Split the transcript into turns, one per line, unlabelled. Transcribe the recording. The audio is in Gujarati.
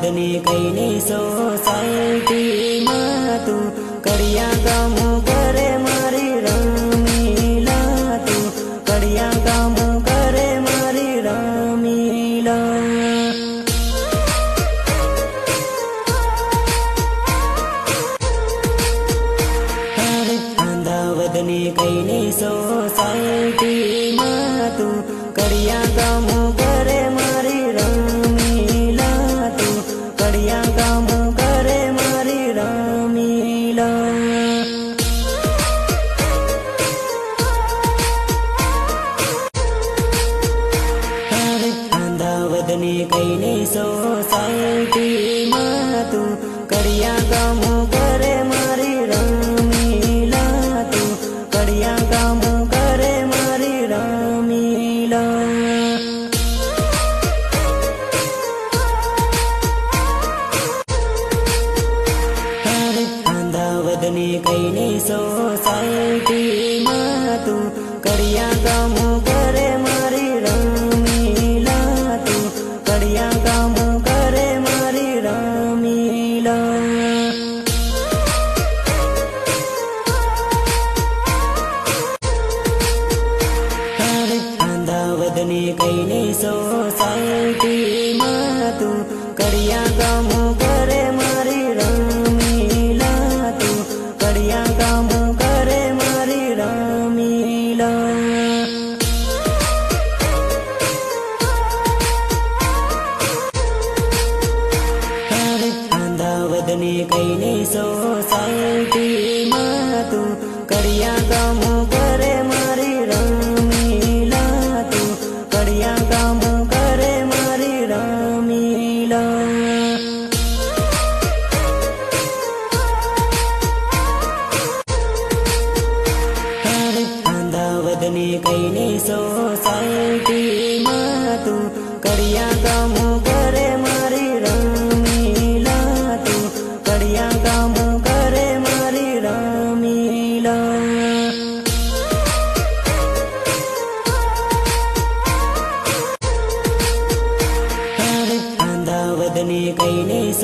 અમદાવાદની કઈની સોસાયટીમાં તું કડિયા કામું કરે મારી રમીલા તું કડિયા કામું કરે મારી રમીલા અમદાવાદની કઈની સોસાયટીમાં તું કડિયા કામું કરે મારી રમીલા તું કડિયા કામું કરે મારી રમીલા અમદાવાદની કઈની સોસાયટીમાં તું કડિયા કામું કરે મારી રમીલા તું કડિયા કામું કરે મારી રમીલા અમદાવાદની કઈની સોસાયટીમાં તું કડિયા કામું કરે મારી રમીલા તું કડિયા કામું કરે મારી રમીલા અમદાવાદની કઈની સોસાયટીમાં તું કડિયા કામું કરે મારી રમીલા તું કડિયા કામું કરે મારી રમીલા અમદાવાદની કઈની સોસાયટીમાં તું કડિયા કામું કરે મારી રમીલા તું કડિયા કામું કરે મારી રમીલા અમદાવાદની કઈની સોસાયટીમાં તું કડિયા કામું કરે મારી રમીલા તું કડિયા કામું કરે મારી રમીલા અમદાવાદની કઈની